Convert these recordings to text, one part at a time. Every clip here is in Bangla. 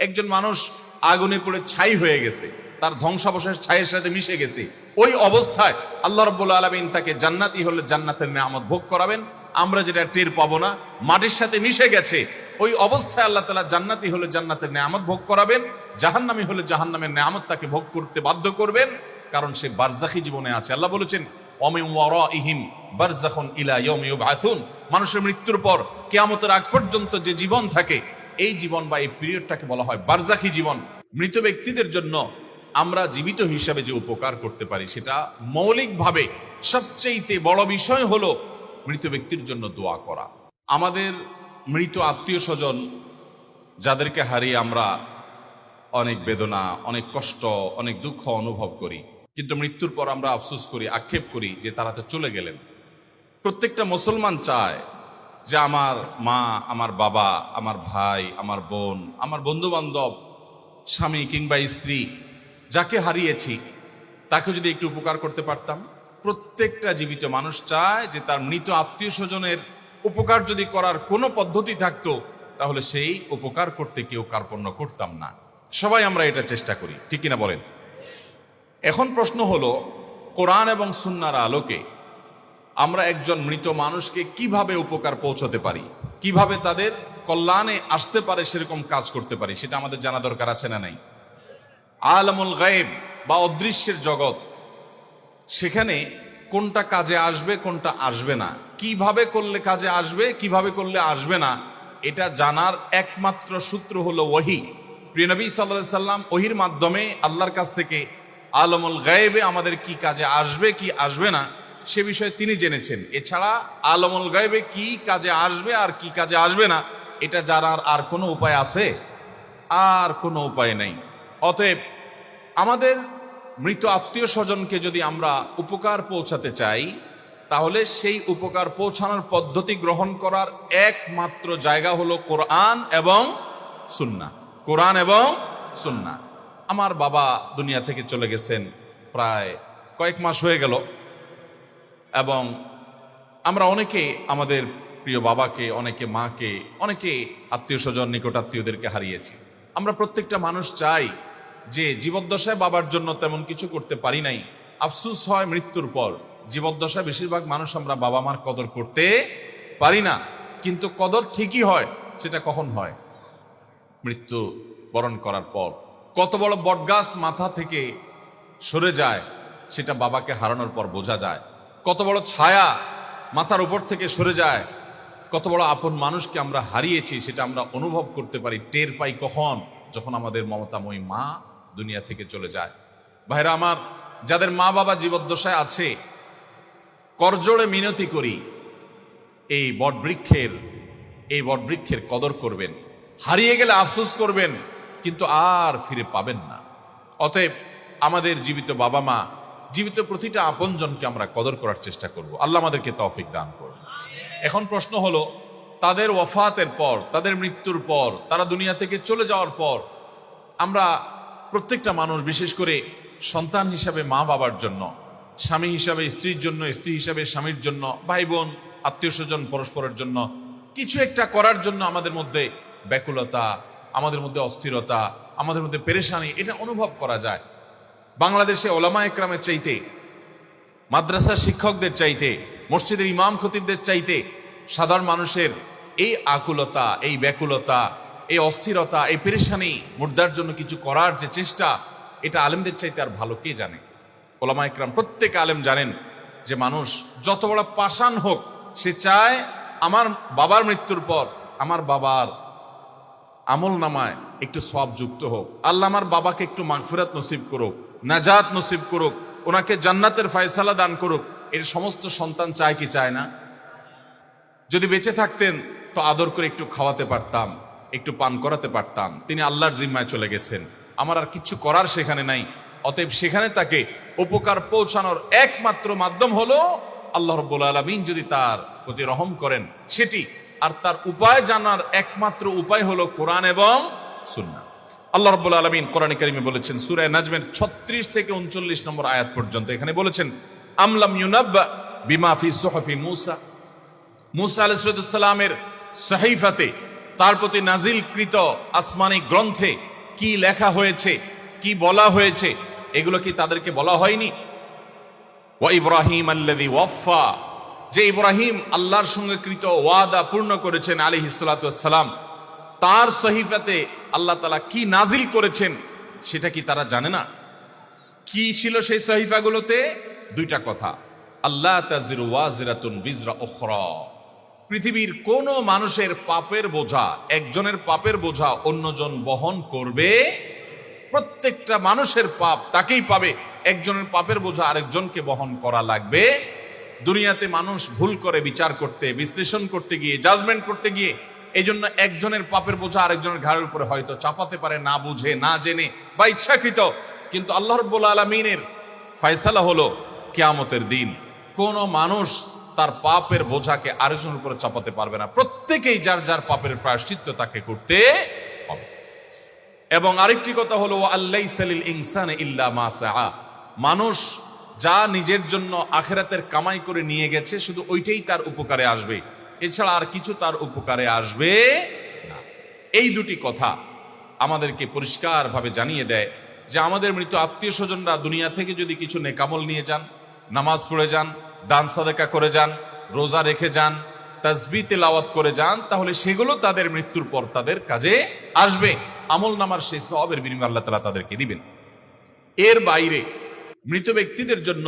একজন মানুষ আগুনে পড়ে ছাই হয়ে গেছে, তার ধ্বংসাবশেষ ছাইয়ের সাথে মিশে গেছে, ওই অবস্থায় আল্লাহ রাব্বুল আলামিন তাকে জান্নাতি হলে জান্নাতের নেয়ামত ভোগ করাবেন। আমরা যেটা টের পাবো না, মাটির সাথে মিশে গেছে, ওই অবস্থায় আল্লাহ তাআলা জান্নাতি হলে জান্নাতের নেয়ামত ভোগ করাবেন, জাহান্নামী হলে জাহান্নামের নেয়ামত তাকে ভোগ করতে বাধ্য করবেন, কারণ সে বারজাখী জীবনে আছে। আল্লাহ বলেছেন ওয়ামিন ওয়ারাইহিম বারযাখুন ইলা ইয়াউমি ইউবআসুন, মানুষের মৃত্যুর পর কিয়ামতের আগ পর্যন্ত যে জীবন থাকে, এই জীবন বা এই পিরিয়ডটাকে বলা হয় বারজাখী জীবন। মৃত ব্যক্তিদের জন্য আমরা জীবিত হিসাবে যে উপকার করতে পারি, সেটা মৌলিকভাবে সবচেয়ে বড় বিষয় হলো মৃত ব্যক্তির জন্য দোয়া করা। আমাদের মৃত আত্মীয় স্বজন যাদেরকে হারিয়ে আমরা অনেক বেদনা, অনেক কষ্ট, অনেক দুঃখ অনুভব করি, কিন্তু মৃত্যুর পর আমরা আফসোস করি, আক্ষেপ করি যে তারা তো চলে গেলেন। প্রত্যেকটা মুসলমান চায় যে আমার মা, আমার বাবা, আমার ভাই, আমার বোন, আমার বন্ধু বান্ধব, স্বামী কিংবা স্ত্রী যাকে হারিয়েছি তাকে যদি একটু উপকার করতে পারতাম। প্রত্যেকটা জীবিত মানুষ চায় যে তার মৃত আত্মীয় স্বজনের উপকার যদি করার কোনো পদ্ধতি থাকতো, তাহলে সেই উপকার করতে কেউ কার্পণ্য করতাম না। সবাই আমরা এটা চেষ্টা করি, ঠিক কিনা বলেন? এখন প্রশ্ন হলো, কোরআন এবং সুন্নাহর আলোকে আমরা একজন মৃত মানুষকে কিভাবে উপকার পৌঁছতে পারি, কিভাবে তাদের কল্যাণে আসতে পারে সেরকম কাজ করতে পারি, সেটা আমাদের জানা দরকার আছে না নাই? আলামুল গায়েব বা অদৃশ্যের জগৎ, সেখানে কোনটা কাজে আসবে কোনটা আসবে না, কিভাবে করলে কাজে আসবে কিভাবে করলে আসবে না, এটা জানার একমাত্র সূত্র হলো ওহী। প্রিয় নবী সাল্লাল্লাহু আলাইহি সাল্লাম ওহীর মাধ্যমে আল্লাহর কাছ থেকে আলামুল গায়েবে আমাদের কি কাজে আসবে কি আসবে না সে বিষয়ে তিনি জেনেছেন। এছাড়া আলামুল গায়েবে কি কাজে আসবে আর কি কাজে আসবে না এটা জানার আর কোনো উপায় আছে? আর কোনো উপায় নেই। অতএব আমাদের মৃত আত্মীয় স্বজনকে যদি আমরা উপকার পৌঁছাতে চাই, তাহলে সেই উপকার পৌঁছানোর পদ্ধতি গ্রহণ করার একমাত্র জায়গা হলো কোরআন এবং সুন্নাহ। কোরআন এবং সুন্নাহ। আমার বাবা দুনিয়া থেকে চলে গেছেন প্রায় কয়েক মাস হয়ে গেল, এবং আমরা অনেকে আমাদের প্রিয় বাবাকে, অনেকে মাকে, অনেকে আত্মীয় স্বজন নিকট আত্মীয়দেরকে হারিয়েছি। আমরা প্রত্যেকটা মানুষ চাই যে জীবদ্দশায় বাবার জন্য তেমন কিছু করতে পারি নাই, আফসুস হয় মৃত্যুর পর। জীবদ্দশায় বেশিরভাগ মানুষ আমরা বাবা মার কদর করতে পারি না, কিন্তু কদর ঠিকই হয়। সেটা কখন হয়? মৃত্যু বরণ করার পর। কত বড় বটগাছ মাথা থেকে সরে যায় সেটা বাবাকে হারানোর পর বোঝা যায়। কত বড় ছায়া মাথার উপর থেকে সরে যায়, কত বড় আপন মানুষকে আমরা হারিয়েছি সেটা আমরা অনুভব করতে পারি, টের পাই কখন? যখন আমাদের মমতাময়ী মা দুনিয়া থেকে চলে যায়। ভাইরা আমার, যাদের মা বাবা জীবদ্দশায় আছে, করজোড়ে মিনতি করি, এই বটবৃক্ষের কদর করবেন। হারিয়ে গেলে আফসোস করবেন, কিন্তু আর ফিরে পাবেন না। অতএব আমাদের জীবিত বাবা মা, জীবিত প্রতিটা আপনজনকে আমরা কদর করার চেষ্টা করব। আল্লাহ আমাদেরকে তৌফিক দান করুন। এখন প্রশ্ন হলো, তাদের ওয়াফাতের পর, তাদের মৃত্যুর পর, তারা দুনিয়া থেকে চলে যাওয়ার পর আমরা প্রত্যেকটা মানুষ, বিশেষ করে সন্তান হিসাবে মা বাবার জন্য, স্বামী হিসাবে স্ত্রীর জন্য, স্ত্রী হিসাবে স্বামীর জন্য, ভাই বোন আত্মীয় স্বজন পরস্পরের জন্য কিছু একটা করার জন্য আমাদের মধ্যে ব্যাকুলতা, আমাদের মধ্যে অস্থিরতা, আমাদের মধ্যে পেরেশানি, এটা অনুভব করা যায়। বাংলাদেশে ওলামা একরামের চাইতে, মাদ্রাসার শিক্ষকদের চাইতে, মসজিদের ইমাম খতিবদের চাইতে সাধারণ মানুষের এই আকুলতা, এই ব্যাকুলতা, এই অস্থিরতা, এই পেরেশানি মুর্দার জন্য কিছু করার যে চেষ্টা, এটা আলেমদের চাইতে আর ভালো কে জানে? ওলামা একরাম প্রত্যেক আলেম জানেন যে মানুষ যত বড় পাষাণ হোক, সে চায় আমার বাবার মৃত্যুর পর আমার বাবার আমল নামায় একটু সওয়াব যুক্ত হোক, আল্লাহ আমার বাবাকে একটু মাগফিরাত নসিব করুক, নাজাত নসিব করুক, ওনাকে জান্নাতের ফয়সালা দান করুক। এর সমস্ত সন্তান চায় কি চায় না? যদি বেঁচে থাকতেন তো আদর করে একটু খাওয়াতে পারতাম, একটু পান করাতে পারতাম। তিনি আল্লাহর জিম্মায় চলে গেছেন, আমার আর কিছু করার সেখানে নাই। অতএব সেখানে তাকে উপকার পৌঁছানোর একমাত্র মাধ্যম হলো আল্লাহ রাব্বুল আলামিন যদি তার প্রতি রহম করেন সেটি, আর তার উপায় জানার একমাত্র উপায় হলো কোরআন এবং সুন্নাহ। আল্লাহ রাব্বুল আলামিন কোরআনে কারিমে বলেছেন, সূরা নাজমের 36 থেকে 39 নম্বর আয়াত পর্যন্ত, এখানে বলেছেন, আমলাম ইউনাব্বা বিমা ফি সুহফি মূসা, মূসা আলাইহিস সালামের সহিফাতে, তার প্রতি নাজিলকৃত আসমানি গ্রন্থে কি লেখা হয়েছে, কি বলা হয়েছে, এগুলো কি তাদেরকে বলা হয়নি? ওয়া ইব্রাহিম আল্লাযী ওয়াফা, যে ইব্রাহিম আল্লাহর সঙ্গে কৃত ওয়াদা পূর্ণ করেছেন আলাইহিস সালাতু ওয়াস সালাম, তার সহিফাতে আল্লাহ তাআলা কি নাজিল করেছেন সেটা কি তারা জানে না? কি ছিল সেই সহিফাগুলোতে? দুইটা কথা, আল্লাহ তাজিরু ওয়াজিরাতুন বিজরা উখরা, পৃথিবীর কোন মানুষের পাপের বোঝা, একজনের পাপের বোঝা অন্যজন বহন করবে, প্রত্যেকটা মানুষের পাপ তাকেই পাবে, একজনের পাপের বোঝা আরেকজনকে বহন করা লাগবে। দুনিয়াতে মানুষ ভুল করে বিচার করতে, বিশ্লেষণ করতে গিয়ে, জাজমেন্ট করতে গিয়ে, এই জন্য একজনের পাপের বোঝা আরেকজনের ঘাড়ের উপরে হয়তো চাপাতে পারে, না বুঝে, না জেনে বা ইচ্ছাকৃত। কিন্তু আল্লাহ রাব্বুল আলামিনের ফয়সালা হলো কিয়ামতের দিন কোন মানুষ তার পাপের বোঝাকে আরেকজনের উপরে চাপাতে পারবে না, প্রত্যেকেই যার যার পাপের প্রায়শ্চিত্ত তাকে করতে হবে। এবং আরেকটি কথা হলো আল্লাইসা লিল ইনসানি ইল্লা মা সাআ, মানুষ যা নিজের জন্য আখিরাতের কামাই করে নিয়ে গেছে শুধু ওইটাই তার উপকারে আসবে, এছাড়া আর কিছু তার উপকারে আসবে না। এই দুটি কথা আমাদেরকে পরিষ্কারভাবে জানিয়ে দেয় যে আমাদের মৃত আত্মীয় স্বজনরা দুনিয়া থেকে যদি কিছু নেকামল নিয়ে যান, নামাজ পড়ে যান, দান সাদাকা করে যান, রোজা রেখে যান, তাসবিহ তিলাওয়াত করে যান, তাহলে সেগুলো তাদের মৃত্যুর পর তাদের কাজে আসবে, আমল নামার সেই সওয়াবের বিনিময়ে আল্লাহ তাআলা তাদেরকে দিবেন। এর বাইরে মৃত ব্যক্তিদের জন্য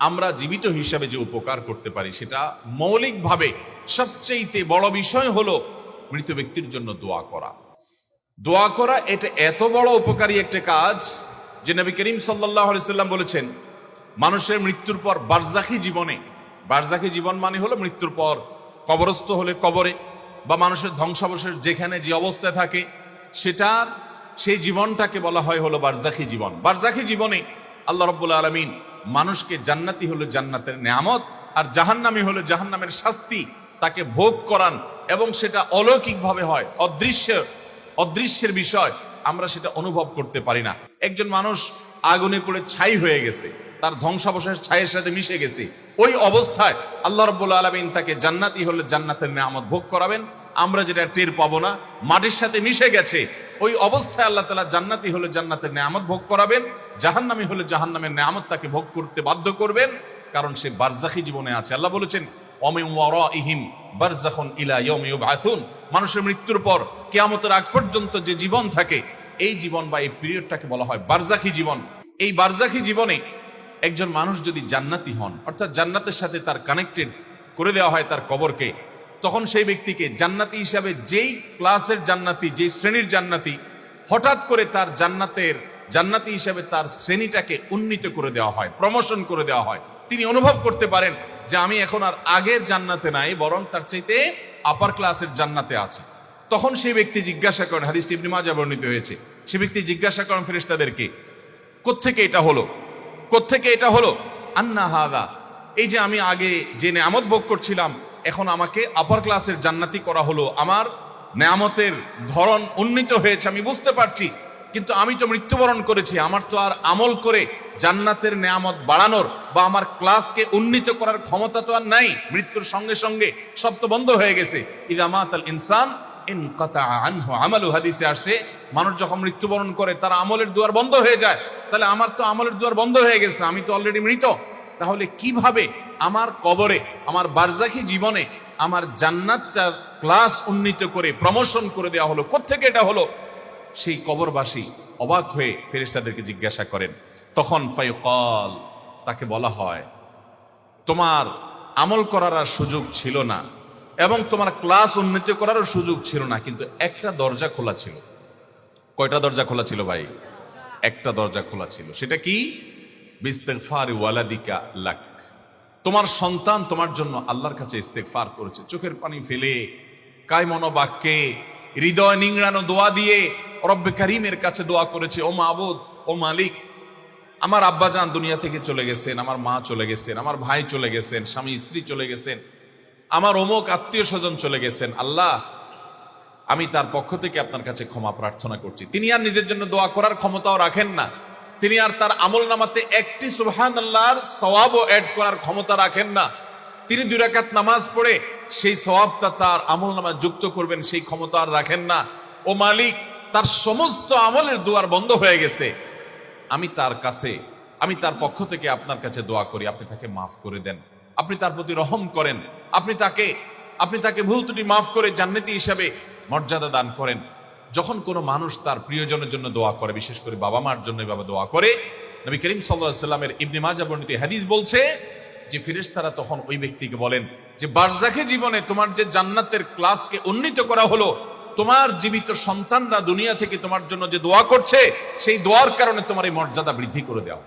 আমরা জীবিত হিসাবে যে উপকার করতে পারি সেটা মৌলিকভাবে সবচেয়ে বড় বিষয় হলো মৃত ব্যক্তির জন্য দোয়া করা। দোয়া করা এটা এত বড় উপকারী একটা কাজ যে নবী করিম সাল্লাল্লাহু আলাইহি সাল্লাম বলেছেন, মানুষের মৃত্যুর পর বারজাখী জীবনে, বারজাখী জীবন মানে হলো মৃত্যুর পর কবরস্থ হলে কবরে বা মানুষের ধ্বংসাবশেষ যেখানে যে অবস্থায় থাকে সেটার সেই জীবনটাকে বলা হয় হলো বারজাখী জীবন। বারজাখী জীবনে আল্লাহ রাব্বুল আলামিন মানুষকে জান্নাতি হলো জান্নাতের নেয়ামত আর জাহান্নামী হলো জাহান্নামের শাস্তি তাকে ভোগ করান, এবং সেটা অলৌকিকভাবে হয়, অদৃশ্যের বিষয়, আমরা সেটা অনুভব করতে পারি না। একজন মানুষ আগুনে পড়ে ছাই হয়ে গেছে, তার ধ্বংসাবশেষ ছাইয়ের সাথে মিশে গেছে, ওই অবস্থায় আল্লাহ রাব্বুল আলামিন তাকে জান্নাতি হলে জান্নাতের নেয়ামত ভোগ করাবেন, আমরা যেটা টের পাবো না, মাটির সাথে মিশে গেছে, ওই অবস্থায় আল্লাহ তাআলা জান্নাতি হলে জান্নাতের নেয়ামত ভোগ করাবেন, জাহান্নামী হলে জাহান্নামের নেয়ামত তাকে ভোগ করতে বাধ্য করবেন, কারণ সে বারজাখী জীবনে আছে। আল্লাহ বলেছেন ওমিন ওয়ারাইহিম বারযাখুন ইলা ইয়াউমি ইউবআসুন, মানুষের মৃত্যুর পর কিয়ামতের আগ পর্যন্ত যে জীবন থাকে এই জীবন বা এই পিরিয়ডটাকে বলা হয় বারজাখী জীবন। এই বারজাখী জীবনে একজন মানুষ যদি জান্নাতি হন, অর্থাৎ জান্নাতের সাথে তার কানেক্টেড করে দেওয়া হয় তার কবরকে, তখন সেই ব্যক্তিকে জান্নাতি হিসাবে যেই ক্লাসের জান্নাতি, যেই শ্রেণীর জান্নাতি, হঠাৎ করে তার জান্নাতি হিসাবে তার শ্রেণীটাকে উন্নীত করে দেওয়া হয়, প্রমোশন করে দেওয়া হয়। তিনি অনুভব করতে পারেন যে আমি এখন আর আগের জান্নাতে নাই, বরং তার চাইতে আপার ক্লাসের জান্নাতে আছে। তখন সেই ব্যক্তি জিজ্ঞাসা করেন, হাদিসটি ইবনে মাজাহ বর্ণিত হয়েছে, সেই ব্যক্তি জিজ্ঞাসা করেন ফেরেশতাদেরকে, কোত্থেকে এটা হলো, কোত্থেকে এটা হলো? আন্না হাদা, এই যে আমি আগে যে নেয়ামত ভোগ করছিলাম এখন আমাকে আপার ক্লাসের জান্নাতি করা হলো, আমার নেয়ামতের ধরন উন্নীত হয়েছে, আমি বুঝতে পারছি, কিন্তু আমি তো মৃত্যুবরণ করেছি, আমার তো আর আমল করে জান্নাতের নেয়ামত বাড়ানোর বা আমার ক্লাসকে উন্নীত করার ক্ষমতা তো আর নাই, মৃত্যুর সঙ্গে সঙ্গে সব তো বন্ধ হয়ে গেছে। ইযা মাতাল ইনসান ইনকাতা আনহু আমালু, হাদিসে আসে মানুষ যখন মৃত্যুবরণ করে তার আমলের দুয়ার বন্ধ হয়ে যায়, তাহলে আমার তো আমলের দুয়ার বন্ধ হয়ে গেছে, আমি তো অলরেডি মৃত, তাহলে কিভাবে আমার কবরে, আমার বারজাখী জীবনে আমার জান্নাতটার ক্লাস উন্নীত করে প্রমোশন করে দেওয়া হলো, কোত্থেকে এটা হলো? সেই কবরবাসী অবাক হয়ে ফেরেশতাদেরকে জিজ্ঞাসা করেন, তখন ফায়ুকাল, তাকে বলা হয় তোমার আমল করার আর সুযোগ ছিল না এবং তোমার ক্লাস উন্নীত করারও সুযোগ ছিল না, কিন্তু একটা দরজা খোলা ছিল। কয়টা দরজা খোলা ছিল ভাই? একটা দরজা খোলা ছিল। সেটা কি? বিস্তিগফার ওয়ালাদিকা লাক, তোমার সন্তান তোমার জন্য আল্লাহর কাছে ইস্তেগফার করেছে, চোখের পানি ফেলে, কায়মনো বাক্যে, হৃদয় নিংড়ানো দোয়া দিয়ে রব্বে কারীমের কাছে দোয়া করেছে, ও মাবুদ, ও মালিক, আমার আব্বাজান দুনিয়া থেকে চলে গেছেন, আমার মা চলে গেছেন, আমার ভাই চলে গেছেন, স্বামী স্ত্রী চলে গেছেন, আমার অমুক আত্মীয় স্বজন চলে গেছেন, আল্লাহ আমি তার পক্ষ থেকে আপনার কাছে ক্ষমা প্রার্থনা করছি। তিনি আর নিজের জন্য দোয়া করার ক্ষমতাও রাখেন না, তিনি আর তার আমল নামাতে একটি সুবহানাল্লাহর সওয়াবও অ্যাড করার ক্ষমতা রাখেন না, তিনি 2 রাকাত নামাজ পড়ে সেই সওয়াবটা তার আমল নামায় যুক্ত করবেন সেই ক্ষমতা আর রাখেন না। ও মালিক, তার সমস্ত আমলের দুয়ার বন্ধ হয়ে গেছে, আমি তার কাছে, আমি তার পক্ষ থেকে আপনার কাছে দোয়া করি, আপনি তাকে মাফ করে দেন, আপনি তার প্রতি রহম করেন, আপনি তাকে ভুল ত্রুটি মাফ করে জান্নাতি হিসাবে মর্যাদা দান করেন। যখন কোনো মানুষ তার প্রিয়জনের জন্য দোয়া করে, বিশেষ করে বাবা মার জন্য এভাবে দোয়া করে, নবী করিম সাল্লাল্লাহু আলাইহি সাল্লামের ইবনে মাজাহ বর্ণিত হাদিস বলছে যে ফেরেশতারা তখন ওই ব্যক্তিকে বলেন যে বারজাখে জীবনে তোমার যে জান্নাতের ক্লাসকে উন্নীত করা হলো, তোমার জীবিত সন্তানরা দুনিয়া থেকে তোমার জন্য যে দোয়া করছে, সেই দোয়ার কারণে তোমার এই মর্যাদা বৃদ্ধি করে দেওয়া।